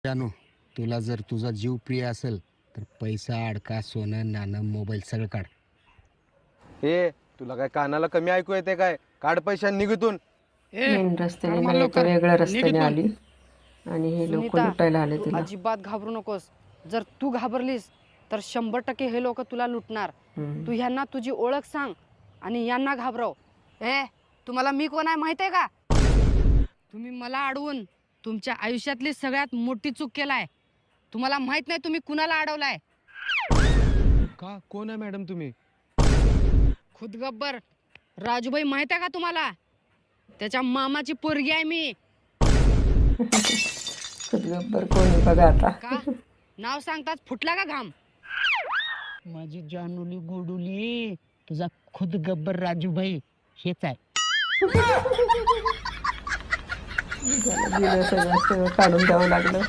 जानू, तुला जर तुझा जीव प्रिय असेल तर पैसा, अडका, सोनं, नाणं, मोबाईल सगळं काढ. हे तुला काय कानाला कमी ऐकू येते काय? काढ पैशा निघितून. मेन रस्त्याने नाही तर वेगळ्या रस्त्याने आली आणि हे लोक सुनीता, लुटायला आले तू तिला. अजिबात घाबरू नकोस. जर तू घाबरलीस तर 100% हे लोक तुला लुटणार. हम्म. तू ह्यांना तुझी ओळख सांग आणि यांना घाबरव. तुम्हाला मी कोण आहे माहित आहे का? तुम्ही मला अडवून तुमच्या आयुष्यातली सगळ्यात मोठी चूक केलाय. तुम्हाला माहित नाही तुम्ही कुणाला अडवलाय. का कोण आहे मॅडम तुम्ही? खुद गब्बर राजूभाई माहित आहे का तुम्हाला? त्याच्या मामाची पोरगी आहे मी. खुद गब्बर कोणी बघा आता. का नाव सांगताच फुटला का घाम? माझी जानुली गोडुली तुझा खुद गब्बर राजूभाई हेच आहे. गेलं सगळं काढून द्यावं लागलं.